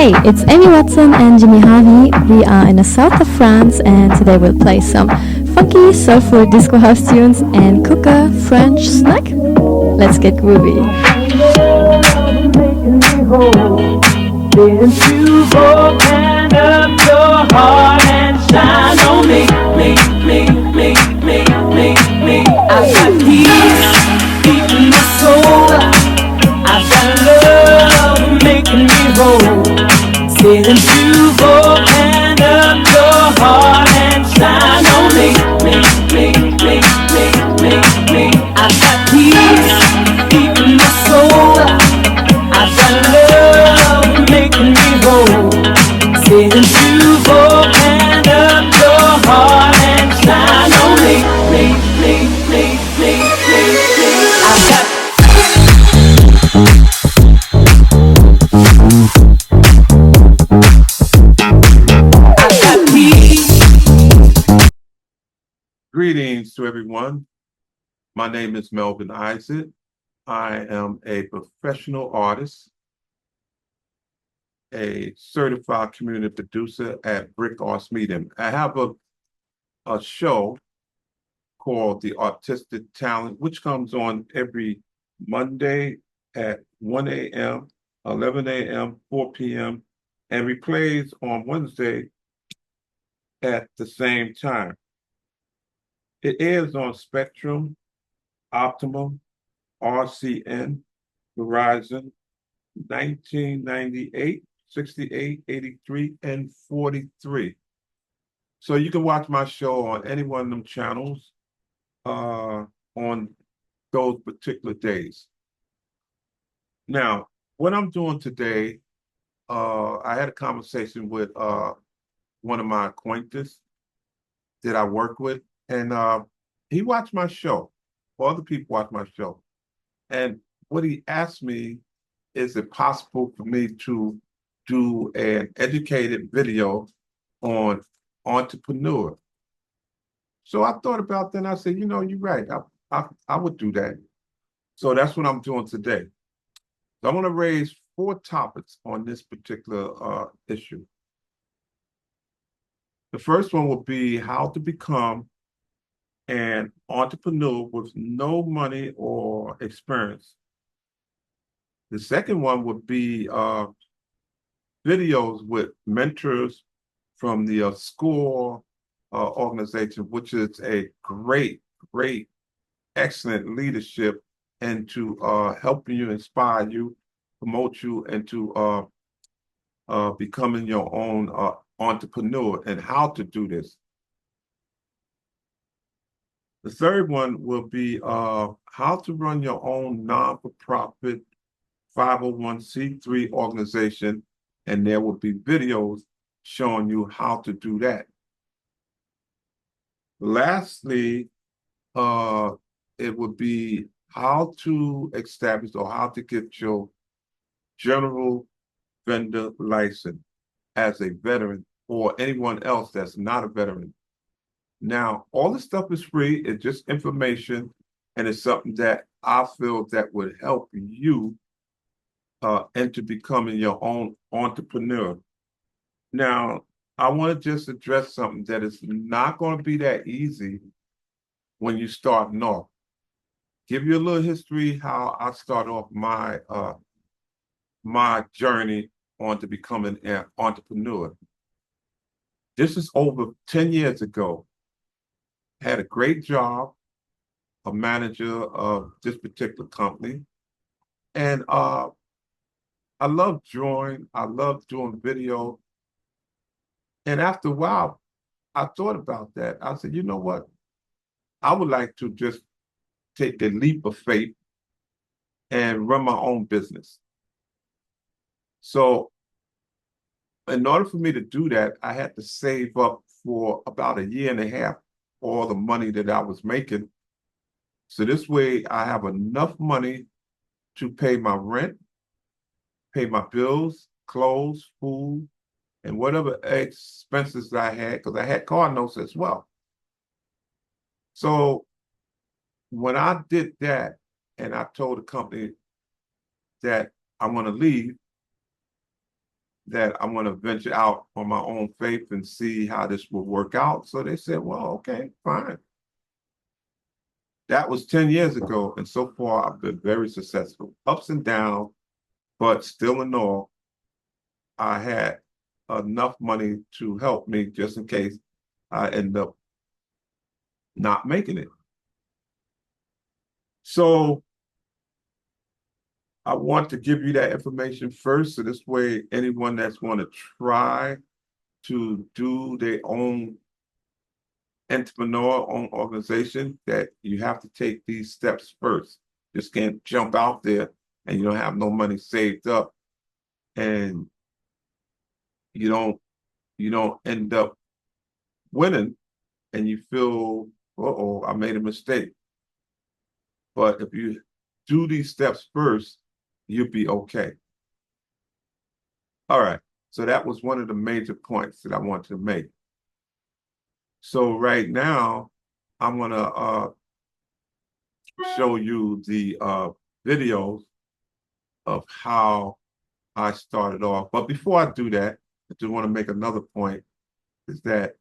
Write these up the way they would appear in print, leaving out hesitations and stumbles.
Hey, it's Amy Watson and Jimmy Harvey. We are in the south of France and today we'll play some funky soulful disco house tunes and cook a French snack. Let's get groovy. Didn't you open up your heart and shine on me, me. I got peace deep in my soul. I got love making me whole. Didn't you open up your heart and shine on me, me. I got peace deep in my soul. I got love making me whole. Didn't you open up your heart and shine on me. I got Greetings to everyone. My name is Melvin. I am a professional artist, a certified community producer at Brick Arts Medium. I have a show called The Artistic Talent, which comes on every Monday at 1 a.m., 11 a.m., 4 p.m., and replays on Wednesday at the same time. It airs on Spectrum, Optimum, RCN, Verizon, 1998, 68, 83, and 43. So you can watch my show on any one of them channels on those particular days. Now, what I'm doing today, I had a conversation with one of my acquaintances that I work with, and he watched my show. Other people watch my show. And what he asked me, is it possible for me to do an educated video on entrepreneur? So I thought about that and I said, you're right. I would do that. So that's what I'm doing today. So I'm going to raise 4 topics on this particular issue. The first one will be how to become an entrepreneur with no money or experience. The second one would be videos with mentors from the SCORE organization, which is a great, excellent leadership into helping you, inspire you, promote you into becoming your own entrepreneur and how to do this. The third one will be how to run your own non-for-profit 501c3 organization, and there will be videos showing you how to do that. Lastly, it would be how to establish or how to get your general vendor license as a veteran or anyone else that's not a veteran. Now, all this stuff is free. It's just information, and it's something that I feel that would help you into becoming your own entrepreneur. Now, I want to just address something that is not going to be that easy when you're starting off. Give you a little history how I started off my journey on to becoming an entrepreneur. This is over 10 years ago. Had a great job, a manager of this particular company, and I love drawing. I love doing video. And after a while, I thought about that. I said, you know what? I would like to just take a leap of faith and run my own business. So in order for me to do that, I had to save up for about 1.5 years all the money that I was making. So this way I have enough money to pay my rent, pay my bills, clothes, food, and whatever expenses I had, because I had car notes as well. So when I did that, and I told the company that I want to leave, that I want to venture out on my own faith and see how this will work out. So they said, well, okay, fine. That was 10 years ago. And so far, I've been very successful, ups and downs, but still in all, I had enough money to help me just in case I end up not making it. So I want to give you that information first. So this way, anyone that's want to try to do their own entrepreneur, own organization, that you have to take these steps first. Just can't jump out there and you don't have no money saved up, and you don't end up winning, and you feel, uh-oh, I made a mistake. But if you do these steps first, you'll be okay. All right. So that was one of the major points that I wanted to make. So right now, I'm gonna show you the videos of how I started off. But before I do that, I just want to make another point, is that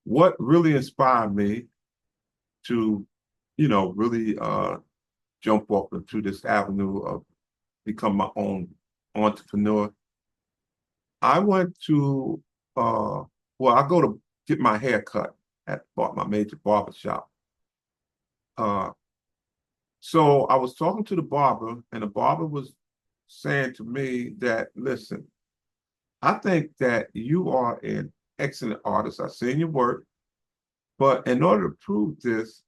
what really inspired me to, really jump off into this avenue of become my own entrepreneur. I went to, I go to get my hair cut at my major barber shop. So I was talking to the barber, and the barber was saying to me that, listen, I think that you are an excellent artist. I've seen your work, but in order to prove this,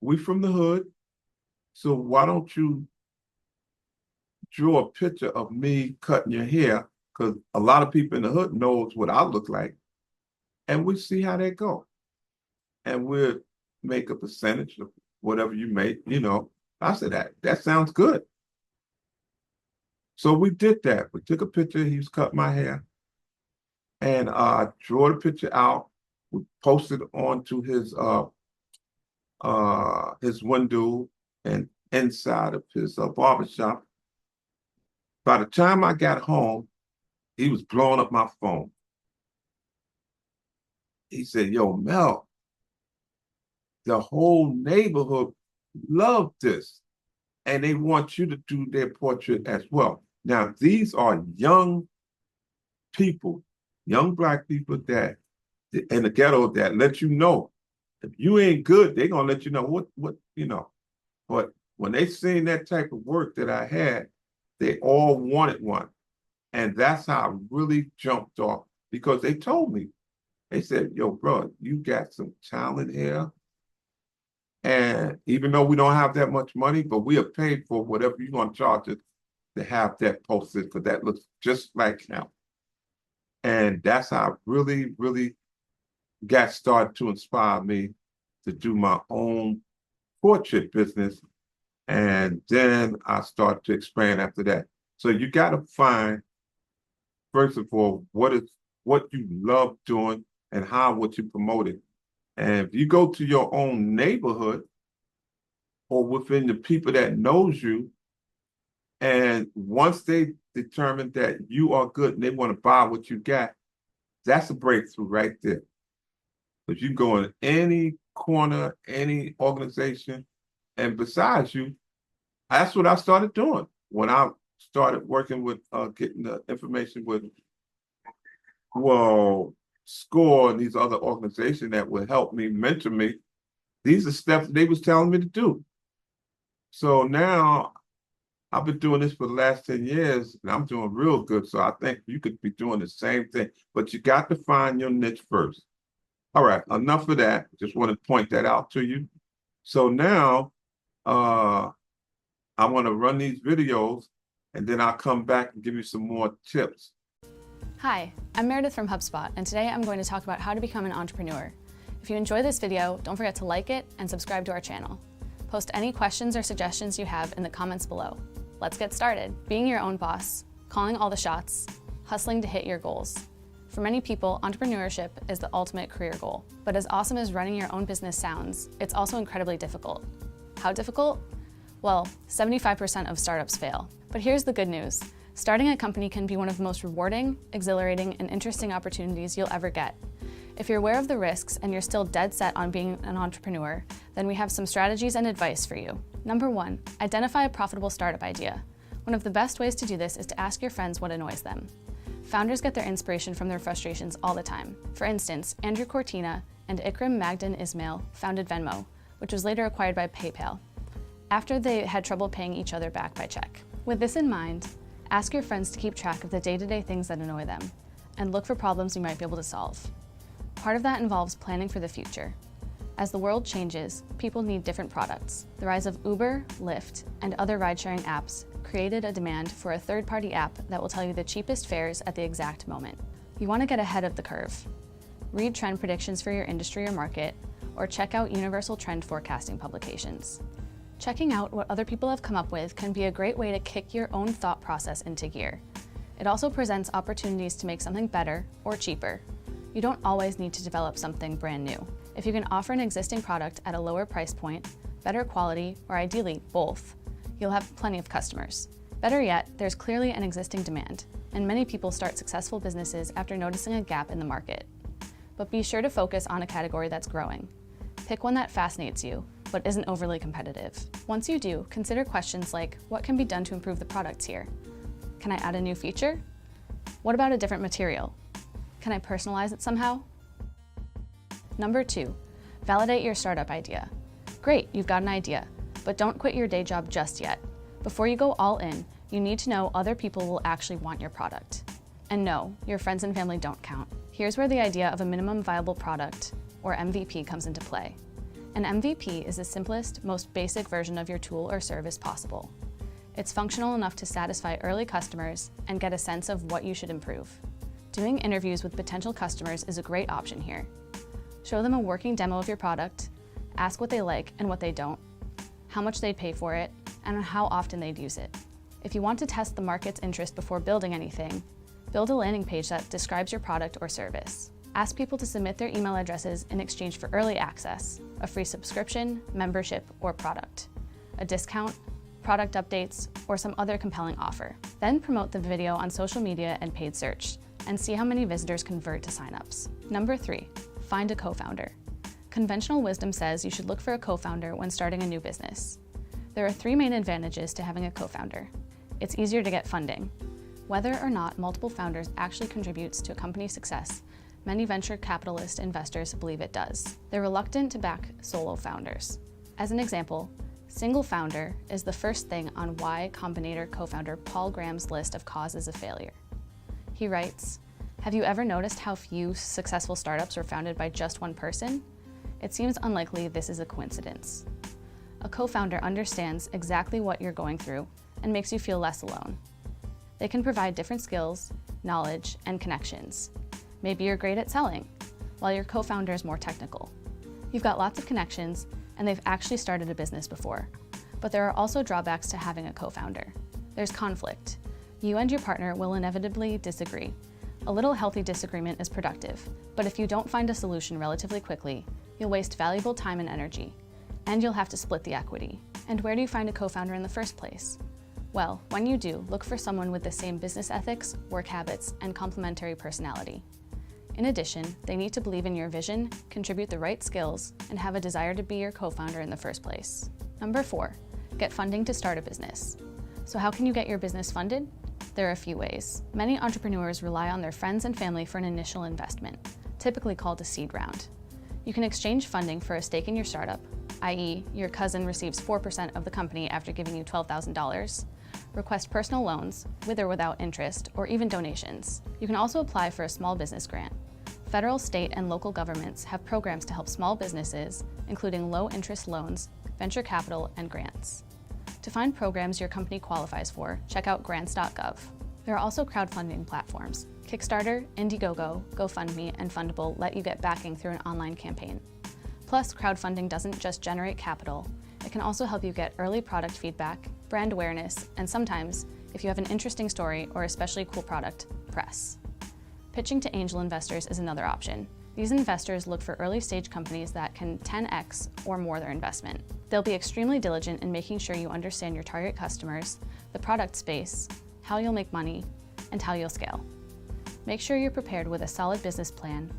we from the hood, so why don't you draw a picture of me cutting your hair? Because a lot of people in the hood knows what I look like, and we see how they go. And we'll make a percentage of whatever you make, I said, that sounds good. So we did that. We took a picture. He was cutting my hair, and drew the picture out. We posted onto his window and inside of his barbershop. By the time I got home, he was blowing up my phone. He said, yo, Mel, the whole neighborhood loved this, and they want you to do their portrait as well. Now, these are young people, young Black people that in the ghetto that let you know if you ain't good, they're gonna let you know what. But when they seen that type of work that I had, they all wanted one. And that's how I really jumped off, because they told me, they said, yo, bro, you got some talent here. And even though we don't have that much money, but we are paid for whatever you're going to charge us to have that posted, because that looks just like him. And that's how I really, really got started to inspire me to do my own portrait business. And then I started to expand after that. So you got to find, first of all, what you love doing and how would you promote it. And if you go to your own neighborhood or within the people that knows you, and once they determine that you are good and they want to buy what you got, that's a breakthrough right there. Because you can go in any corner, any organization, and besides you, that's what I started doing when I started working with getting the information with, SCORE and these other organizations that would help me, mentor me. These are steps they was telling me to do. So now I've been doing this for the last 10 years and I'm doing real good. So I think you could be doing the same thing, but you got to find your niche first. All right, enough of that. Just want to point that out to you. So now I want to run these videos and then I'll come back and give you some more tips. Hi, I'm Meredith from HubSpot, and today I'm going to talk about how to become an entrepreneur. If you enjoy this video, don't forget to like it and subscribe to our channel. Post any questions or suggestions you have in the comments below. Let's get started. Being your own boss, calling all the shots, hustling to hit your goals. For many people, entrepreneurship is the ultimate career goal. But as awesome as running your own business sounds, it's also incredibly difficult. How difficult? Well, 75% of startups fail. But here's the good news. Starting a company can be one of the most rewarding, exhilarating, and interesting opportunities you'll ever get. If you're aware of the risks and you're still dead set on being an entrepreneur, then we have some strategies and advice for you. Number 1, identify a profitable startup idea. One of the best ways to do this is to ask your friends what annoys them. Founders get their inspiration from their frustrations all the time. For instance, Andrew Cortina and Ikram Magdan Ismail founded Venmo, which was later acquired by PayPal, after they had trouble paying each other back by check. With this in mind, ask your friends to keep track of the day-to-day things that annoy them, and look for problems you might be able to solve. Part of that involves planning for the future. As the world changes, people need different products. The rise of Uber, Lyft, and other ride-sharing apps created a demand for a third-party app that will tell you the cheapest fares at the exact moment. You want to get ahead of the curve. Read trend predictions for your industry or market, or check out universal trend forecasting publications. Checking out what other people have come up with can be a great way to kick your own thought process into gear. It also presents opportunities to make something better or cheaper. You don't always need to develop something brand new. If you can offer an existing product at a lower price point, better quality, or ideally both, you'll have plenty of customers. Better yet, there's clearly an existing demand, and many people start successful businesses after noticing a gap in the market. But be sure to focus on a category that's growing. Pick one that fascinates you, but isn't overly competitive. Once you do, consider questions like, what can be done to improve the products here? Can I add a new feature? What about a different material? Can I personalize it somehow? Number 2, validate your startup idea. Great, you've got an idea, but don't quit your day job just yet. Before you go all in, you need to know other people will actually want your product. And no, your friends and family don't count. Here's where the idea of a minimum viable product, or MVP, comes into play. An MVP is the simplest, most basic version of your tool or service possible. It's functional enough to satisfy early customers and get a sense of what you should improve. Doing interviews with potential customers is a great option here. Show them a working demo of your product, ask what they like and what they don't, how much they'd pay for it, and how often they'd use it. If you want to test the market's interest before building anything, build a landing page that describes your product or service. Ask people to submit their email addresses in exchange for early access, a free subscription, membership, or product, a discount, product updates, or some other compelling offer. Then promote the video on social media and paid search, and see how many visitors convert to signups. Number 3, find a co-founder. Conventional wisdom says you should look for a co-founder when starting a new business. There are 3 main advantages to having a co-founder. It's easier to get funding. Whether or not multiple founders actually contributes to a company's success, many venture capitalist investors believe it does. They're reluctant to back solo founders. As an example, single founder is the first thing on Y Combinator co-founder Paul Graham's list of causes of failure. He writes, "Have you ever noticed how few successful startups were founded by just one person? It seems unlikely this is a coincidence." A co-founder understands exactly what you're going through and makes you feel less alone. They can provide different skills, knowledge, and connections. Maybe you're great at selling, while your co-founder is more technical. You've got lots of connections, and they've actually started a business before. But there are also drawbacks to having a co-founder. There's conflict. You and your partner will inevitably disagree. A little healthy disagreement is productive, but if you don't find a solution relatively quickly, you'll waste valuable time and energy, and you'll have to split the equity. And where do you find a co-founder in the first place? Well, when you do, look for someone with the same business ethics, work habits, and complementary personality. In addition, they need to believe in your vision, contribute the right skills, and have a desire to be your co-founder in the first place. Number 4, get funding to start a business. So how can you get your business funded? There are a few ways. Many entrepreneurs rely on their friends and family for an initial investment, typically called a seed round. You can exchange funding for a stake in your startup, i.e., your cousin receives 4% of the company after giving you $12,000, request personal loans, with or without interest, or even donations. You can also apply for a small business grant. Federal, state, and local governments have programs to help small businesses, including low-interest loans, venture capital, and grants. To find programs your company qualifies for, check out grants.gov. There are also crowdfunding platforms. Kickstarter, Indiegogo, GoFundMe, and Fundable let you get backing through an online campaign. Plus, crowdfunding doesn't just generate capital, it can also help you get early product feedback, brand awareness, and sometimes, if you have an interesting story or especially cool product, press. Pitching to angel investors is another option. These investors look for early-stage companies that can 10x or more their investment. They'll be extremely diligent in making sure you understand your target customers, the product space, how you'll make money, and how you'll scale. Make sure you're prepared with a solid business plan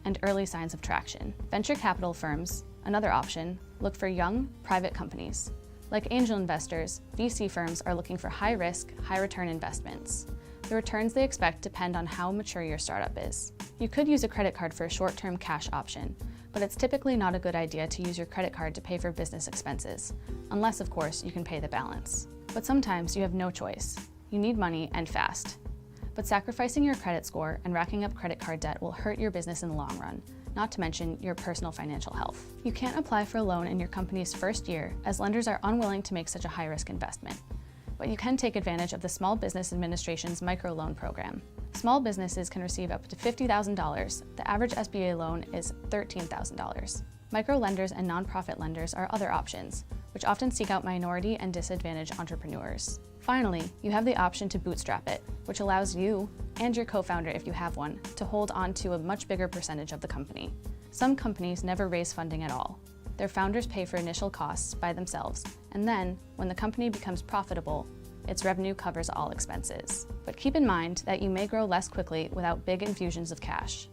and early signs of traction. Venture capital firms, another option, look for young, private companies. Like angel investors, VC firms are looking for high-risk, high-return investments. The returns they expect depend on how mature your startup is. You could use a credit card for a short-term cash option, but it's typically not a good idea to use your credit card to pay for business expenses, unless, of course, you can pay the balance. But sometimes you have no choice. You need money and fast. But sacrificing your credit score and racking up credit card debt will hurt your business in the long run, not to mention your personal financial health. You can't apply for a loan in your company's first year, as lenders are unwilling to make such a high-risk investment. But you can take advantage of the Small Business Administration's microloan program. Small businesses can receive up to $50,000. The average SBA loan is $13,000. Micro lenders and nonprofit lenders are other options, which often seek out minority and disadvantaged entrepreneurs. Finally, you have the option to bootstrap it, which allows you, and your co-founder if you have one, to hold on to a much bigger percentage of the company. Some companies never raise funding at all. Their founders pay for initial costs by themselves, and then, when the company becomes profitable, its revenue covers all expenses. But keep in mind that you may grow less quickly without big infusions of cash.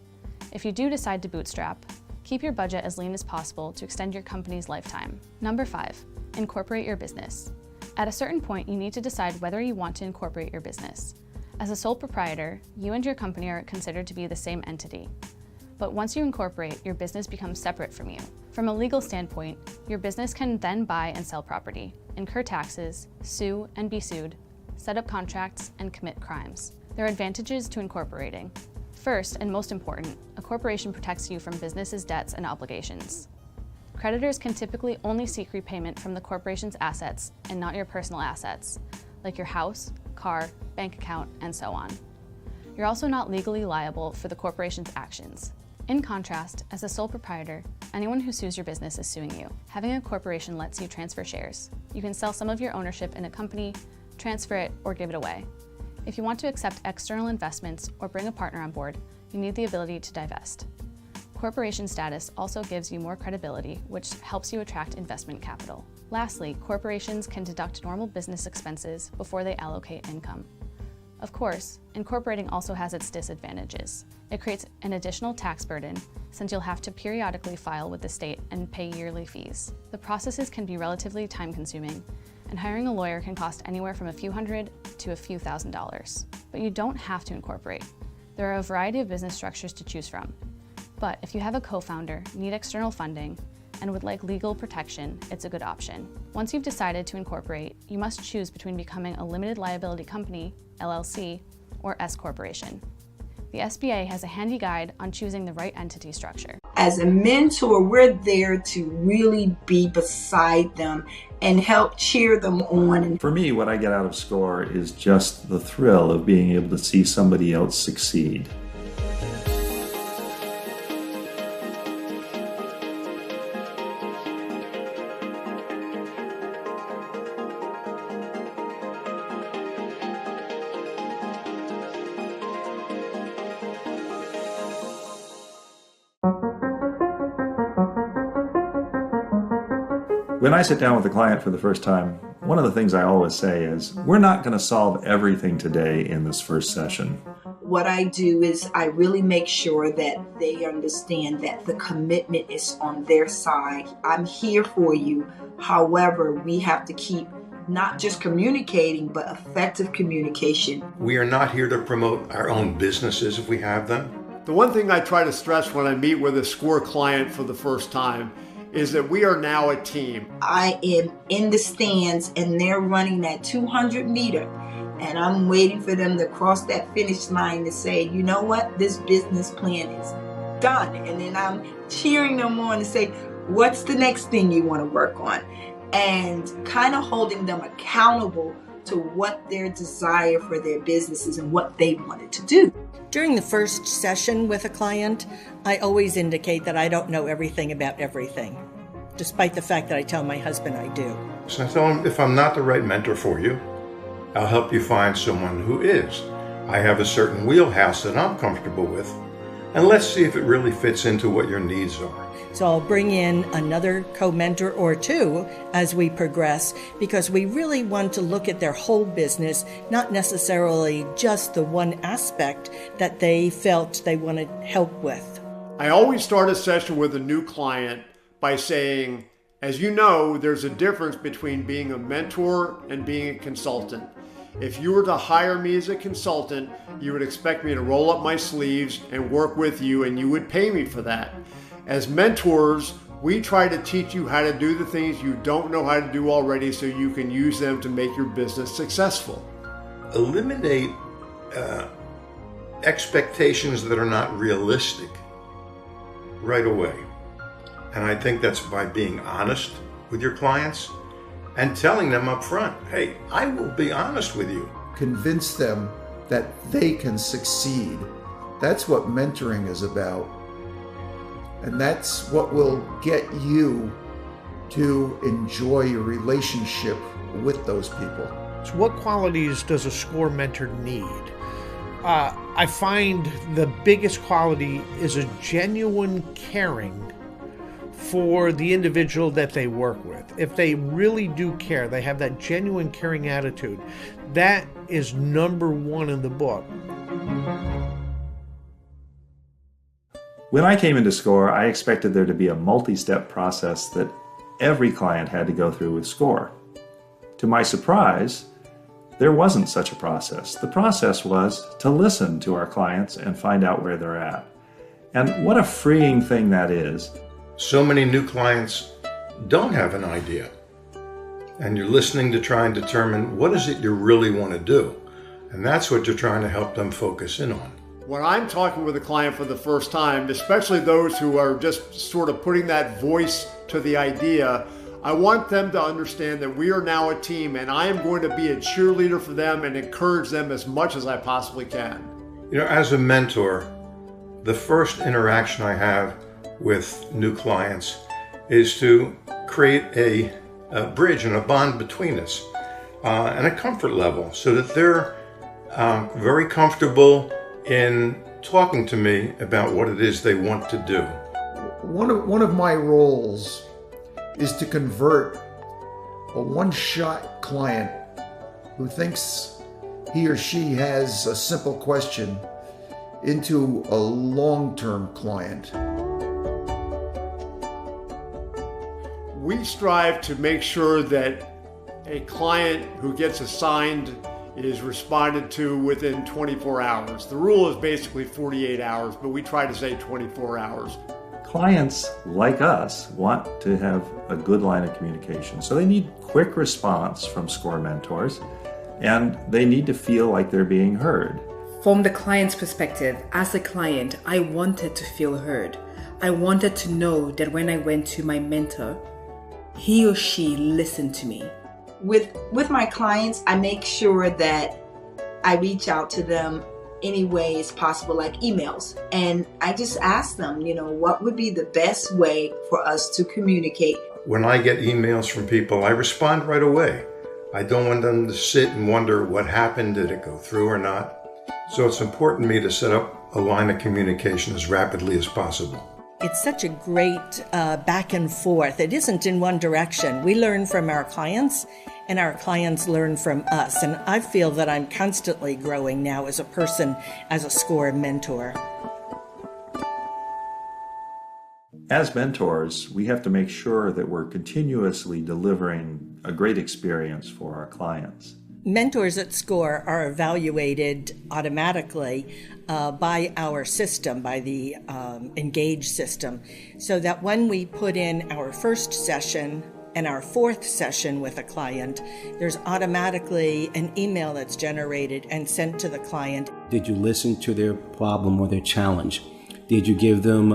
If you do decide to bootstrap, keep your budget as lean as possible to extend your company's lifetime. Number 5, incorporate your business. At a certain point, you need to decide whether you want to incorporate your business. As a sole proprietor, you and your company are considered to be the same entity. But once you incorporate, your business becomes separate from you. From a legal standpoint, your business can then buy and sell property, incur taxes, sue and be sued, set up contracts, and commit crimes. There are advantages to incorporating. First, and most important, a corporation protects you from business's debts and obligations. Creditors can typically only seek repayment from the corporation's assets and not your personal assets, like your house, car, bank account, and so on. You're also not legally liable for the corporation's actions. In contrast, as a sole proprietor, anyone who sues your business is suing you. Having a corporation lets you transfer shares. You can sell some of your ownership in a company, transfer it, or give it away. If you want to accept external investments or bring a partner on board, you need the ability to divest. Corporation status also gives you more credibility, which helps you attract investment capital. Lastly, corporations can deduct normal business expenses before they allocate income. Of course, incorporating also has its disadvantages. It creates an additional tax burden, since you'll have to periodically file with the state and pay yearly fees. The processes can be relatively time-consuming, and hiring a lawyer can cost anywhere from a few hundred to a few $1,000s. But you don't have to incorporate. There are a variety of business structures to choose from. But if you have a co-founder, need external funding, and would like legal protection, it's a good option. Once you've decided to incorporate, you must choose between becoming a limited liability company, LLC, or S corporation. The SBA has a handy guide on choosing the right entity structure. As a mentor, we're there to really be beside them and help cheer them on. For me, what I get out of SCORE is just the thrill of being able to see somebody else succeed. When I sit down with a client for the first time, one of the things I always say is, we're not going to solve everything today in this first session. What I do is I really make sure that they understand that the commitment is on their side. I'm here for you. However, we have to keep not just communicating, but effective communication. We are not here to promote our own businesses if we have them. The one thing I try to stress when I meet with a SCORE client for the first time is that we are now a team. I am in the stands and they're running that 200 meter and I'm waiting for them to cross that finish line to say, you know what, this business plan is done. And then I'm cheering them on to say, what's the next thing you want to work on? And kind of holding them accountable to what their desire for their business is and what they wanted to do. During the first session with a client, I always indicate that I don't know everything about everything, despite the fact that I tell my husband I do. So I tell him, if I'm not the right mentor for you, I'll help you find someone who is. I have a certain wheelhouse that I'm comfortable with, and let's see if it really fits into what your needs are. So I'll bring in another co-mentor or two as we progress, because we really want to look at their whole business, not necessarily just the one aspect that they felt they wanted help with. I always start a session with a new client by saying, as you know, there's a difference between being a mentor and being a consultant. If you were to hire me as a consultant, you would expect me to roll up my sleeves and work with you, and you would pay me for that. As mentors, we try to teach you how to do the things you don't know how to do already so you can use them to make your business successful. Eliminate expectations that are not realistic right away. And I think that's by being honest with your clients and telling them up front, hey, I will be honest with you. Convince them that they can succeed. That's what mentoring is about. And that's what will get you to enjoy your relationship with those people. So what qualities does a SCORE mentor need? I find the biggest quality is a genuine caring for the individual that they work with. If they really do care, they have that genuine caring attitude. That is number one in the book. When I came into SCORE, I expected there to be a multi-step process that every client had to go through with SCORE. To my surprise, there wasn't such a process. The process was to listen to our clients and find out where they're at. And what a freeing thing that is. So many new clients don't have an idea. And you're listening to try and determine what is it you really want to do. And that's what you're trying to help them focus in on. When I'm talking with a client for the first time, especially those who are just sort of putting that voice to the idea, I want them to understand that we are now a team, and I am going to be a cheerleader for them and encourage them as much as I possibly can. You know, as a mentor, the first interaction I have with new clients is to create a bridge and a bond between us and a comfort level so that they're very comfortable in talking to me about what it is they want to do. One of my roles is to convert a one-shot client who thinks he or she has a simple question into a long-term client. We strive to make sure that a client who gets assigned is responded to within 24 hours. The rule is basically 48 hours, but we try to say 24 hours. Clients like us want to have a good line of communication, so they need quick response from SCORE mentors, and they need to feel like they're being heard. From the client's perspective, as a client, I wanted to feel heard. I wanted to know that when I went to my mentor, he or she listened to me. With my clients, I make sure that I reach out to them any way as possible, like emails. And I just ask them, what would be the best way for us to communicate? When I get emails from people, I respond right away. I don't want them to sit and wonder what happened, did it go through or not? So it's important to me to set up a line of communication as rapidly as possible. It's such a great back and forth. It isn't in one direction. We learn from our clients, and our clients learn from us. And I feel that I'm constantly growing now as a person, as a SCORE mentor. As mentors, we have to make sure that we're continuously delivering a great experience for our clients. Mentors at SCORE are evaluated automatically by our system, by the Engage system, so that when we put in our first session and our fourth session with a client, there's automatically an email that's generated and sent to the client. Did you listen to their problem or their challenge? Did you give them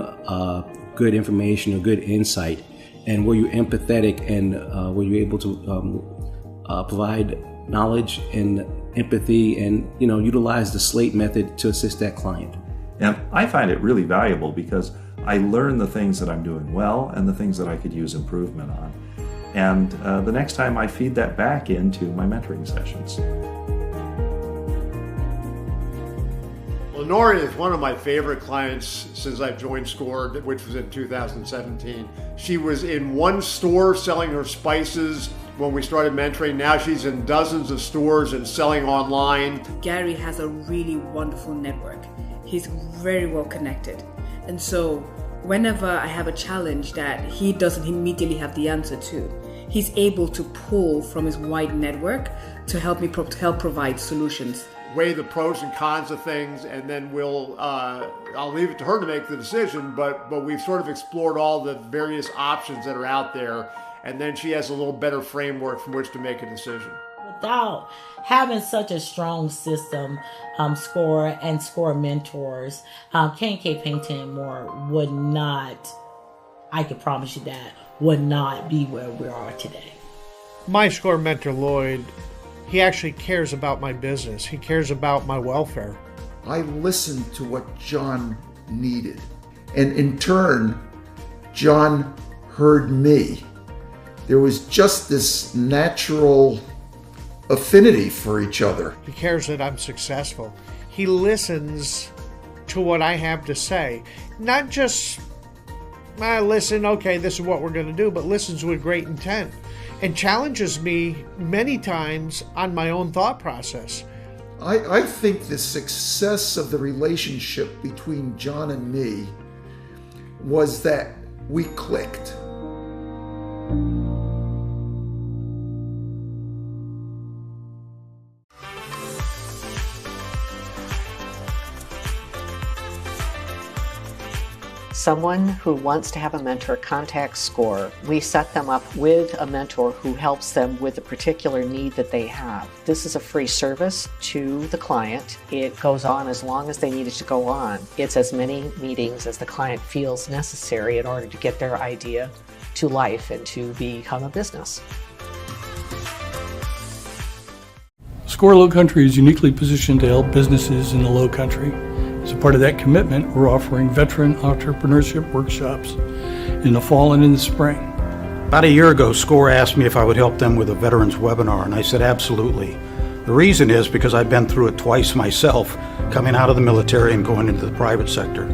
good information or good insight? And were you empathetic, and were you able to provide knowledge and empathy and utilize the SLATE method to assist that client? And I find it really valuable because I learn the things that I'm doing well and the things that I could use improvement on. And the next time I feed that back into my mentoring sessions. Well, Lenore is one of my favorite clients since I've joined SCORE, which was in 2017. She was in one store selling her spices when we started mentoring. Now she's in dozens of stores and selling online. Gary has a really wonderful network. He's very well connected. And so whenever I have a challenge that he doesn't immediately have the answer to, he's able to pull from his wide network to help me help provide solutions. Weigh the pros and cons of things, and then I'll leave it to her to make the decision, but we've sort of explored all the various options that are out there, and then she has a little better framework from which to make a decision. Without having such a strong system, SCORE and SCORE mentors, K&K Painting and More would not, I can promise you that, would not be where we are today. My SCORE mentor, Lloyd, he actually cares about my business. He cares about my welfare. I listened to what John needed. And in turn, John heard me. There was just this natural affinity for each other. He cares that I'm successful. He listens to what I have to say. Not just, listen, okay, this is what we're going to do, but listens with great intent. And challenges me many times on my own thought process. I think the success of the relationship between John and me was that we clicked. Someone who wants to have a mentor contacts SCORE. We set them up with a mentor who helps them with the particular need that they have. This is a free service to the client. It goes on as long as they need it to go on. It's as many meetings as the client feels necessary in order to get their idea to life and to become a business. SCORE Low Country is uniquely positioned to help businesses in the Low Country. As a part of that commitment, we're offering veteran entrepreneurship workshops in the fall and in the spring. About a year ago, SCORE asked me if I would help them with a veterans webinar, and I said absolutely. The reason is because I've been through it twice myself, coming out of the military and going into the private sector.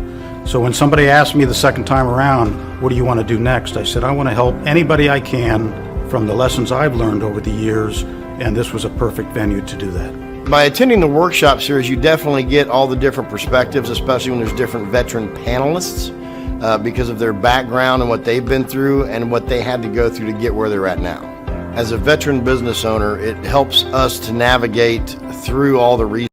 So when somebody asked me the second time around, what do you want to do next? I said, I want to help anybody I can from the lessons I've learned over the years, and this was a perfect venue to do that. By attending the workshop series, you definitely get all the different perspectives, especially when there's different veteran panelists, because of their background and what they've been through and what they had to go through to get where they're at now. As a veteran business owner, it helps us to navigate through all the reasons.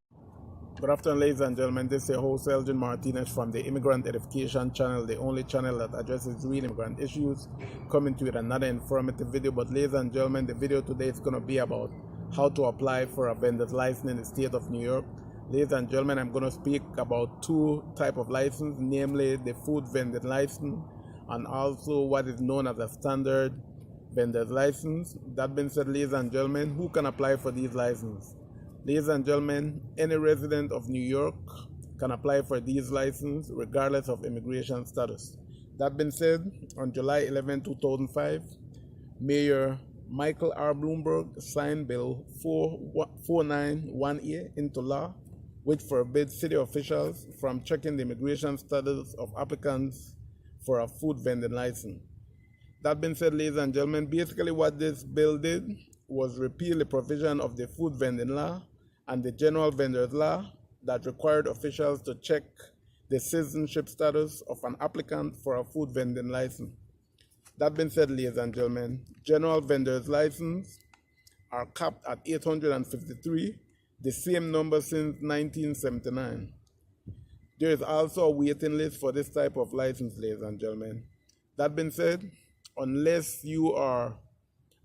Good afternoon, ladies and gentlemen. This is your host, Elgin Martinez from the Immigrant Edification Channel, the only channel that addresses real immigrant issues, coming to you with another informative video. But ladies and gentlemen, the video today is going to be about how to apply for a vendor's license in the state of New York. Ladies and gentlemen, I'm going to speak about two types of license, namely the food vendor license and also what is known as a standard vendor's license. That being said, ladies and gentlemen, who can apply for these licenses? Ladies and gentlemen, any resident of New York can apply for these licenses regardless of immigration status. That being said, on July 11, 2005, Mayor Michael R. Bloomberg signed Bill 4918 into law, which forbids city officials from checking the immigration status of applicants for a food vending license. That being said, ladies and gentlemen, basically what this bill did was repeal the provision of the food vending law and the general vendors law that required officials to check the citizenship status of an applicant for a food vending license. That being said, ladies and gentlemen, general vendors licenses are capped at 853, the same number since 1979. There is also a waiting list for this type of license, ladies and gentlemen. That being said, unless you are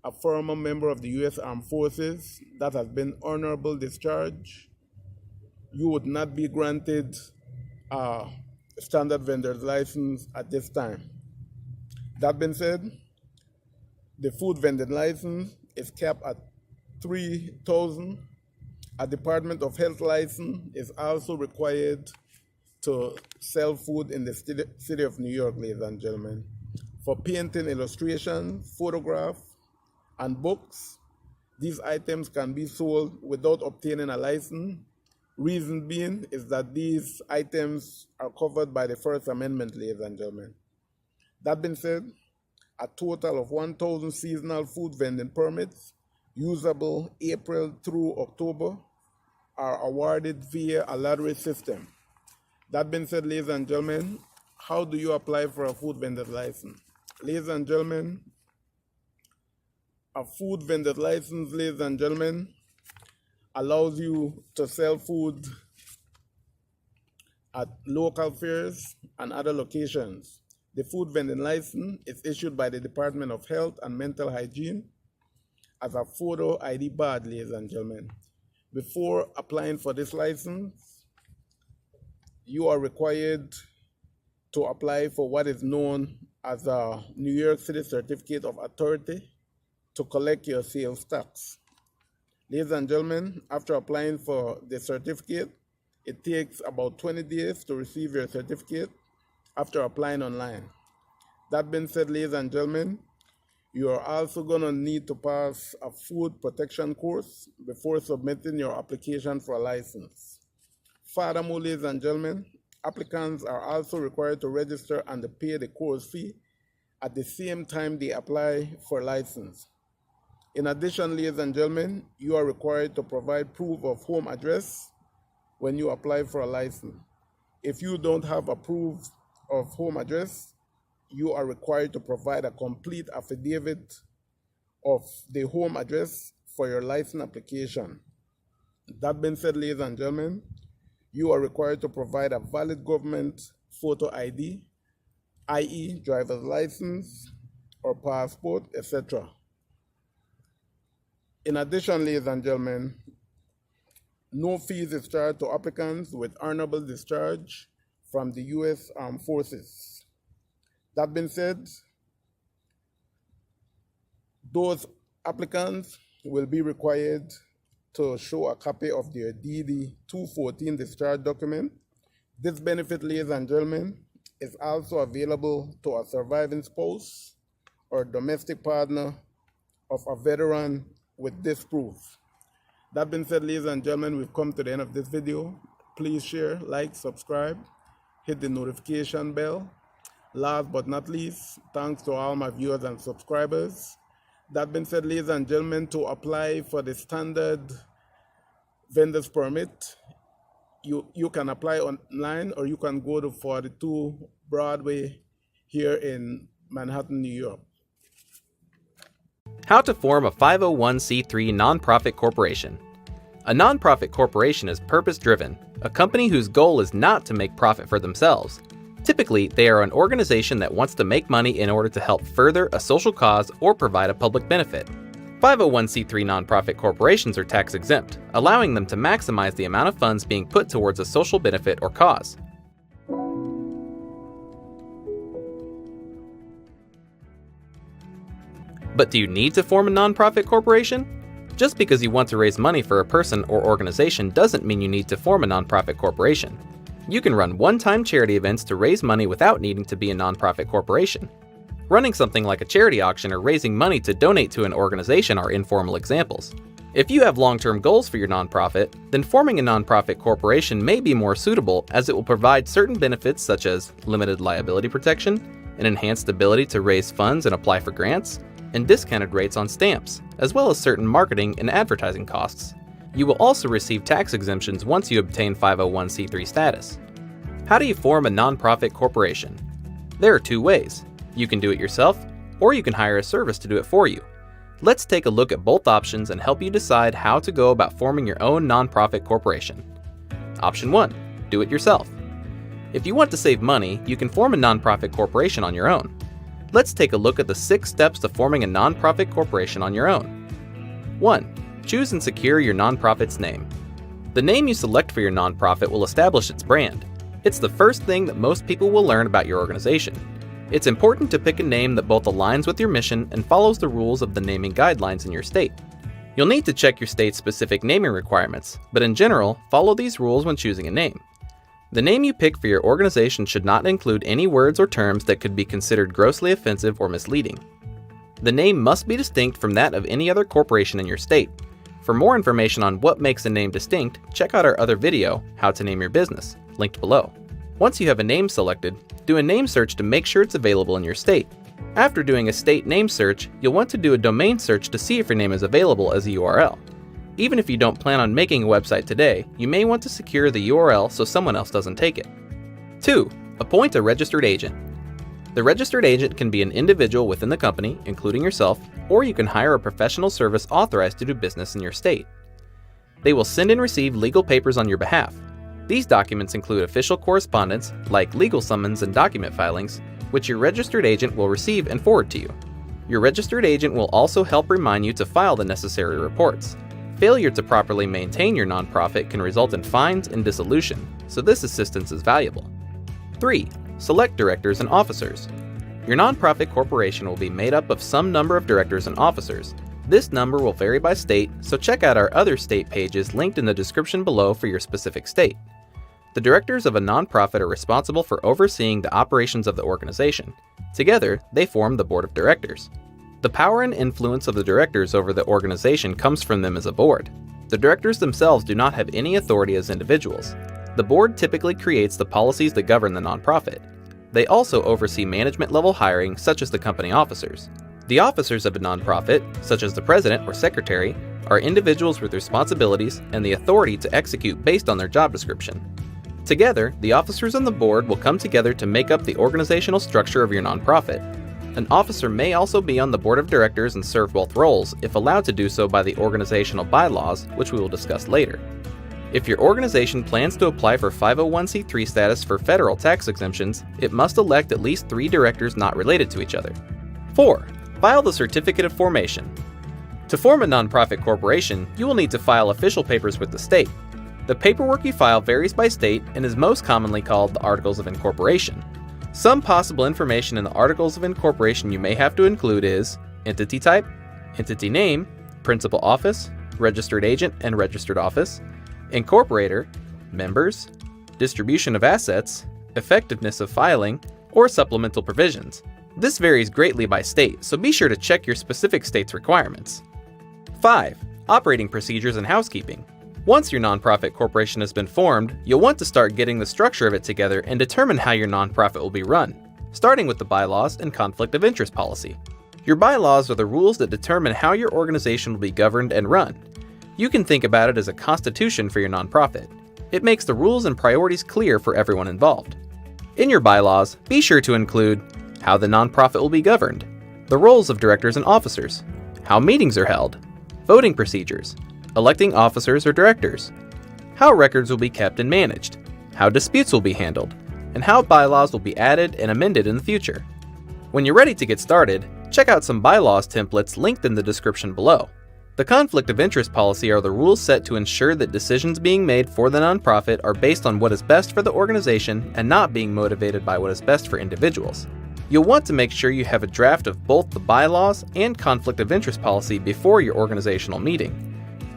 a former member of the U.S. Armed Forces that has been honorable discharge, you would not be granted a standard vendor's license at this time. That being said, the food vending license is capped at $3,000. A Department of Health license is also required to sell food in the city of New York, ladies and gentlemen. For painting, illustration, photograph, and books, these items can be sold without obtaining a license Reason being is that these items are covered by the First Amendment, ladies and gentlemen. That being said, a total of 1,000 seasonal food vending permits, usable April through October, are awarded via a lottery system. That being said, ladies and gentlemen, how do you apply for a food vendor's license? Ladies and gentlemen, a food vendor's license, ladies and gentlemen, allows you to sell food at local fairs and other locations. The food vending license is issued by the Department of Health and Mental Hygiene as a photo ID badge, ladies and gentlemen. Before applying for this license, you are required to apply for what is known as a New York City Certificate of Authority to collect your sales tax. Ladies and gentlemen, after applying for the certificate, it takes about 20 days to receive your certificate after applying online. That being said, ladies and gentlemen, you are also going to need to pass a food protection course before submitting your application for a license. Furthermore, ladies and gentlemen, applicants are also required to register and pay the course fee at the same time they apply for a license. In addition, ladies and gentlemen, you are required to provide proof of home address when you apply for a license. If you don't have a proof of home address, you are required to provide a complete affidavit of the home address for your license application. That being said, ladies and gentlemen, you are required to provide a valid government photo ID, i.e. driver's license or passport, etc. In addition, ladies and gentlemen, no fees is charged to applicants with honorable discharge from the U.S. Armed Forces. That being said, those applicants will be required to show a copy of their DD-214 discharge document. This benefit, ladies and gentlemen, is also available to a surviving spouse or domestic partner of a veteran with this proof. That being said, ladies and gentlemen, we've come to the end of this video. Please share, like, subscribe, hit the notification bell. Last but not least, thanks to all my viewers and subscribers. That being said, ladies and gentlemen, to apply for the standard vendor's permit, you can apply online or you can go to 42 Broadway here in Manhattan, New York. How to form a 501c3 nonprofit corporation. A nonprofit corporation is purpose-driven, a company whose goal is not to make profit for themselves. Typically, they are an organization that wants to make money in order to help further a social cause or provide a public benefit. 501c3 nonprofit corporations are tax exempt, allowing them to maximize the amount of funds being put towards a social benefit or cause. But do you need to form a nonprofit corporation? Just because you want to raise money for a person or organization doesn't mean you need to form a nonprofit corporation. You can run one-time charity events to raise money without needing to be a nonprofit corporation. Running something like a charity auction or raising money to donate to an organization are informal examples. If you have long-term goals for your nonprofit, then forming a nonprofit corporation may be more suitable as it will provide certain benefits such as limited liability protection, an enhanced ability to raise funds and apply for grants, and discounted rates on stamps, as well as certain marketing and advertising costs. You will also receive tax exemptions once you obtain 501c3 status. How do you form a nonprofit corporation? There are two ways. You can do it yourself, or you can hire a service to do it for you. Let's take a look at both options and help you decide how to go about forming your own nonprofit corporation. Option 1. Do it yourself. If you want to save money, you can form a nonprofit corporation on your own. Let's take a look at the 6 steps to forming a nonprofit corporation on your own. 1. Choose and secure your nonprofit's name. The name you select for your nonprofit will establish its brand. It's the first thing that most people will learn about your organization. It's important to pick a name that both aligns with your mission and follows the rules of the naming guidelines in your state. You'll need to check your state's specific naming requirements, but in general, follow these rules when choosing a name. The name you pick for your organization should not include any words or terms that could be considered grossly offensive or misleading. The name must be distinct from that of any other corporation in your state. For more information on what makes a name distinct, check out our other video, How to Name Your Business, linked below. Once you have a name selected, do a name search to make sure it's available in your state. After doing a state name search, you'll want to do a domain search to see if your name is available as a URL. Even if you don't plan on making a website today, you may want to secure the URL so someone else doesn't take it. 2. Appoint a registered agent. The registered agent can be an individual within the company, including yourself, or you can hire a professional service authorized to do business in your state. They will send and receive legal papers on your behalf. These documents include official correspondence, like legal summons and document filings, which your registered agent will receive and forward to you. Your registered agent will also help remind you to file the necessary reports. Failure to properly maintain your nonprofit can result in fines and dissolution, so this assistance is valuable. 3. Select directors and officers. Your nonprofit corporation will be made up of some number of directors and officers. This number will vary by state, so check out our other state pages linked in the description below for your specific state. The directors of a nonprofit are responsible for overseeing the operations of the organization. Together, they form the board of directors. The power and influence of the directors over the organization comes from them as a board. The directors themselves do not have any authority as individuals. The board typically creates the policies that govern the nonprofit. They also oversee management-level hiring, such as the company officers. The officers of a nonprofit, such as the president or secretary, are individuals with responsibilities and the authority to execute based on their job description. Together, the officers on the board will come together to make up the organizational structure of your nonprofit. An officer may also be on the board of directors and serve both roles if allowed to do so by the organizational bylaws, which we will discuss later. If your organization plans to apply for 501c3 status for federal tax exemptions, it must elect at least 3 directors not related to each other. 4. File the certificate of formation. To form a nonprofit corporation, you will need to file official papers with the state. The paperwork you file varies by state and is most commonly called the Articles of Incorporation. Some possible information in the Articles of Incorporation you may have to include is entity type, entity name, principal office, registered agent and registered office, incorporator, members, distribution of assets, effectiveness of filing, or supplemental provisions. This varies greatly by state, so be sure to check your specific state's requirements. 5. Operating procedures and housekeeping. Once your nonprofit corporation has been formed, you'll want to start getting the structure of it together and determine how your nonprofit will be run, starting with the bylaws and conflict of interest policy. Your bylaws are the rules that determine how your organization will be governed and run. You can think about it as a constitution for your nonprofit. It makes the rules and priorities clear for everyone involved. In your bylaws, be sure to include how the nonprofit will be governed, the roles of directors and officers, how meetings are held, voting procedures, electing officers or directors, how records will be kept and managed, how disputes will be handled, and how bylaws will be added and amended in the future. When you're ready to get started, check out some bylaws templates linked in the description below. The conflict of interest policy are the rules set to ensure that decisions being made for the nonprofit are based on what is best for the organization and not being motivated by what is best for individuals. You'll want to make sure you have a draft of both the bylaws and conflict of interest policy before your organizational meeting.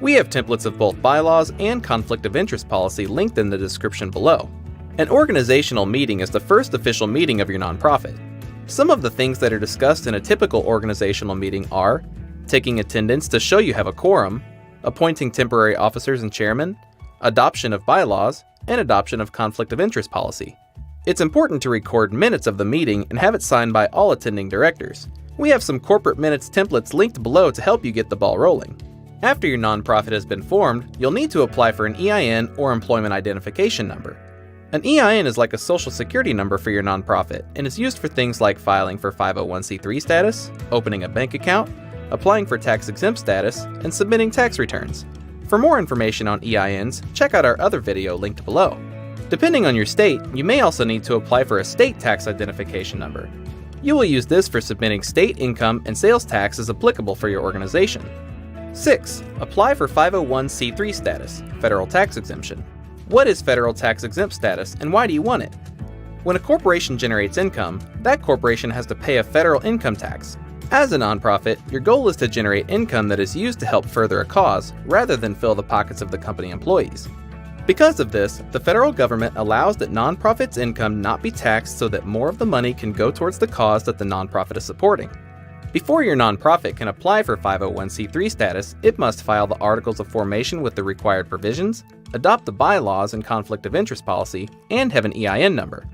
We have templates of both bylaws and conflict of interest policy linked in the description below. An organizational meeting is the first official meeting of your nonprofit. Some of the things that are discussed in a typical organizational meeting are taking attendance to show you have a quorum, appointing temporary officers and chairmen, adoption of bylaws, and adoption of conflict of interest policy. It's important to record minutes of the meeting and have it signed by all attending directors. We have some corporate minutes templates linked below to help you get the ball rolling. After your nonprofit has been formed, you'll need to apply for an EIN or employment identification number. An EIN is like a social security number for your nonprofit and is used for things like filing for 501c3 status, opening a bank account, applying for tax-exempt status, and submitting tax returns. For more information on EINs, check out our other video linked below. Depending on your state, you may also need to apply for a state tax identification number. You will use this for submitting state income and sales tax as applicable for your organization. 6. Apply for 501c3 status, federal tax exemption. What is federal tax exempt status and why do you want it? When a corporation generates income, that corporation has to pay a federal income tax. As a nonprofit, your goal is to generate income that is used to help further a cause, rather than fill the pockets of the company employees. Because of this, the federal government allows that nonprofits' income not be taxed so that more of the money can go towards the cause that the nonprofit is supporting. Before your nonprofit can apply for 501c3 status, it must file the Articles of Formation with the required provisions, adopt the bylaws and conflict of interest policy, and have an EIN number.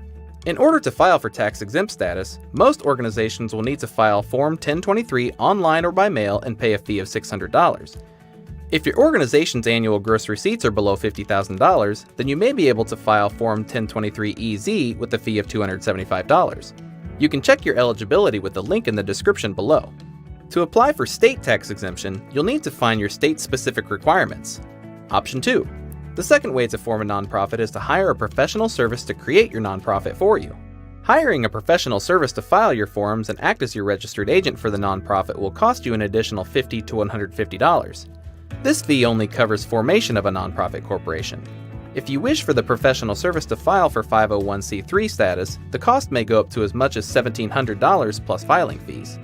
In order to file for tax-exempt status, most organizations will need to file Form 1023 online or by mail and pay a fee of $600. If your organization's annual gross receipts are below $50,000, then you may be able to file Form 1023-EZ with a fee of $275. You can check your eligibility with the link in the description below. To apply for state tax exemption, you'll need to find your state-specific requirements. Option 2. The second way to form a nonprofit is to hire a professional service to create your nonprofit for you. Hiring a professional service to file your forms and act as your registered agent for the nonprofit will cost you an additional $50 to $150. This fee only covers formation of a nonprofit corporation. If you wish for the professional service to file for 501c3 status, the cost may go up to as much as $1,700 plus filing fees.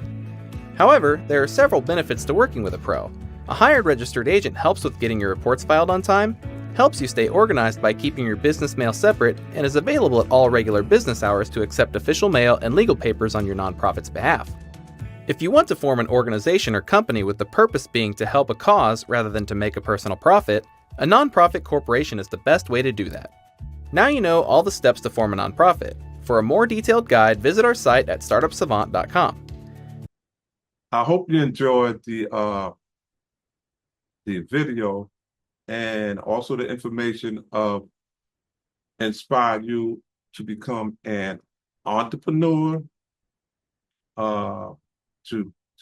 However, there are several benefits to working with a pro. A hired registered agent helps with getting your reports filed on time, helps you stay organized by keeping your business mail separate, and is available at all regular business hours to accept official mail and legal papers on your nonprofit's behalf. If you want to form an organization or company with the purpose being to help a cause rather than to make a personal profit, a nonprofit corporation is the best way to do that. Now you know all the steps to form a nonprofit. For a more detailed guide, visit our site at startupsavant.com. I hope you enjoyed the video and also the information of inspire you to become an entrepreneur, to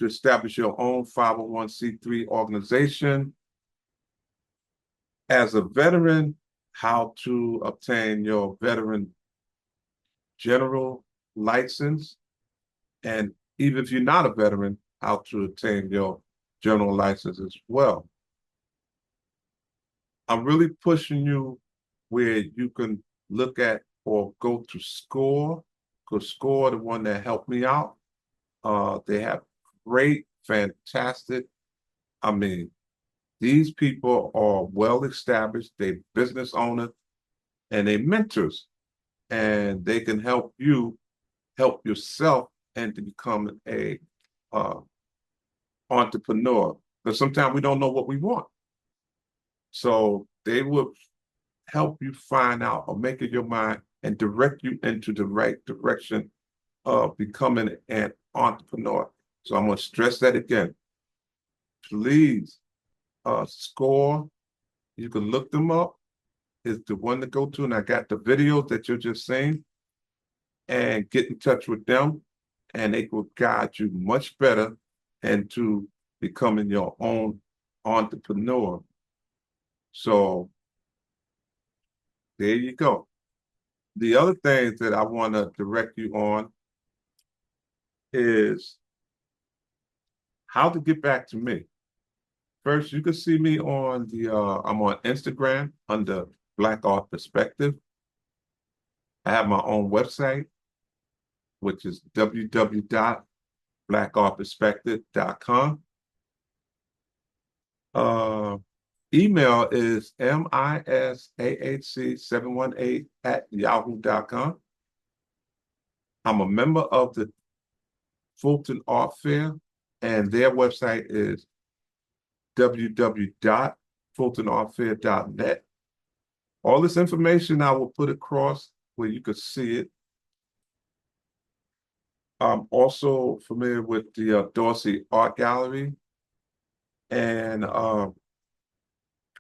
establish your own 501c3 organization. As a veteran, how to obtain your veteran general license, and even if you're not a veteran, how to obtain your general license as well. I'm really pushing you where you can look at or go to SCORE, because SCORE, the one that helped me out, they have great, fantastic, these people are well established, they're business owners, and they're mentors, and they can help you help yourself and to become a entrepreneur. Because sometimes we don't know what we want. So they will help you find out or make up your mind and direct you into the right direction of becoming an entrepreneur. So I'm going to stress that again. Please, SCORE, you can look them up, is the one to go to, and I got the videos that you're just seeing, and get in touch with them, and they will guide you much better into becoming your own entrepreneur. So there you go. The other things that I want to direct you on is how to get back to me. First, you can see me on I'm on Instagram under Black Art Perspective. I have my own website, which is www.blackartperspective.com. Email is misahc718@yahoo.com. I'm a member of the Fulton Art Fair, and their website is www.fultonartfair.net. All this information I will put across where you could see it. I'm also familiar with the Dorsey Art Gallery. And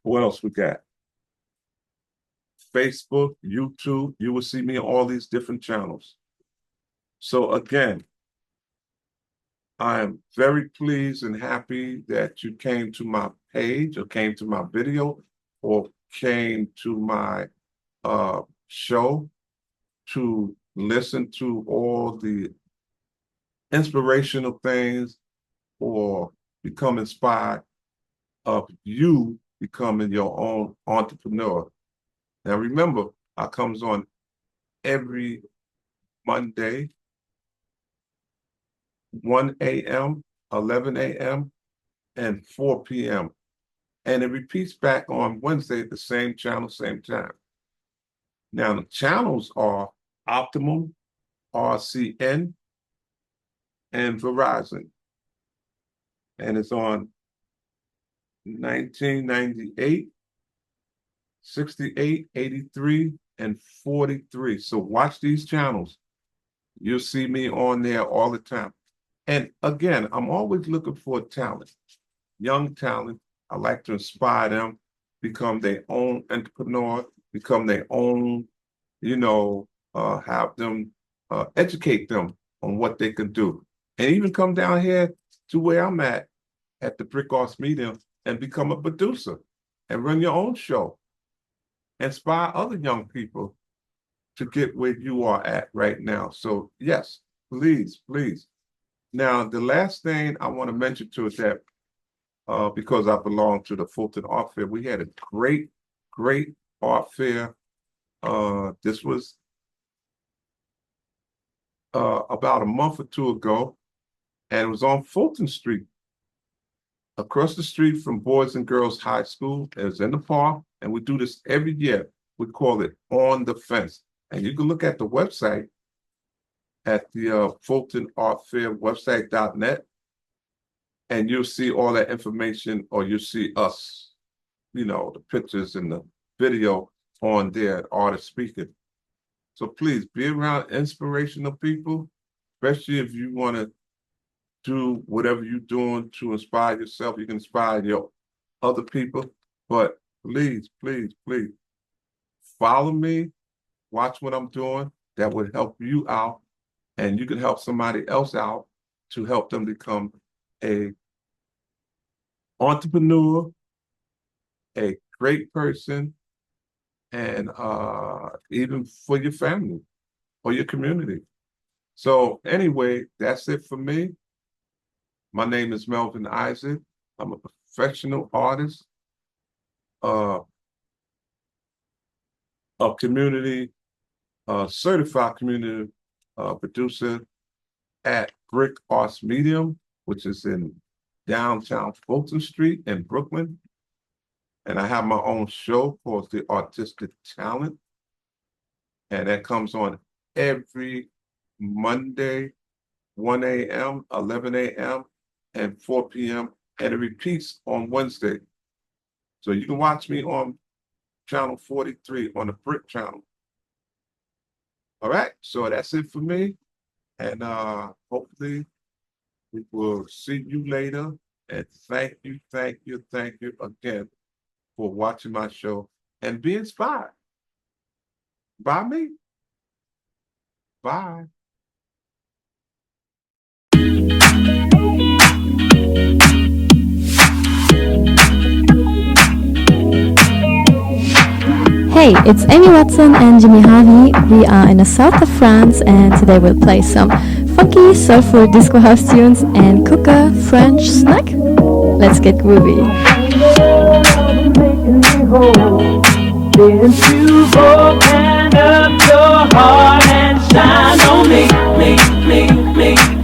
what else we got? Facebook, YouTube, you will see me on all these different channels. So again, I am very pleased and happy that you came to my page or came to my video or came to my show to listen to all the inspirational things or become inspired of you becoming your own entrepreneur. Now remember, I comes on every Monday, 1 a.m., 11 a.m., and 4 p.m. And it repeats back on Wednesday at the same channel, same time. Now the channels are Optimum, RCN, and Verizon. and it's on 1998, 68, 83, and 43. So watch these channels. You'll see me on there all the time. And again, I'm always looking for talent, young talent. I like to inspire them, become their own entrepreneur, become their own, have them, educate them on what they can do. And even come down here to where I'm at the Brick Arts Medium, and become a producer and run your own show. Inspire other young people to get where you are at right now. So yes, please, please. Now, the last thing I want to mention to is that because I belong to the Fulton Art Fair, we had a great, great art fair. This was about a month or two ago, and it was on Fulton Street, across the street from Boys and Girls High School. It was in the park, and we do this every year. We call it On the Fence. And you can look at the website at the Fulton Art Fair website.net, and you'll see all that information, or you'll see us, the pictures and the video on there, artists speaking. So please be around inspirational people, especially if you want to do whatever you're doing to inspire yourself. You can inspire your other people, but please, please, please follow me, watch what I'm doing. That would help you out, and you can help somebody else out to help them become a entrepreneur, a great person, and even for your family or your community. So anyway, that's it for me. My name is Melvin Isaac. I'm a professional artist, a community, certified community producer at Brick Arts Medium, which is in downtown Fulton Street in Brooklyn. And I have my own show called The Artistic Talent. And that comes on every Monday, 1 a.m., 11 a.m., and 4 p.m., and it repeats on Wednesday. So you can watch me on channel 43 on the Brick channel. All right, so that's it for me. And hopefully we will see you later. And thank you again for watching my show and be inspired by me. Bye. Hey, it's Amy Watson and Jimmy Harvey. We are in the south of France, and today we'll play some funky soulful disco house tunes and cook a French snack. Let's get groovy. Didn't you open up your heart and shine on me?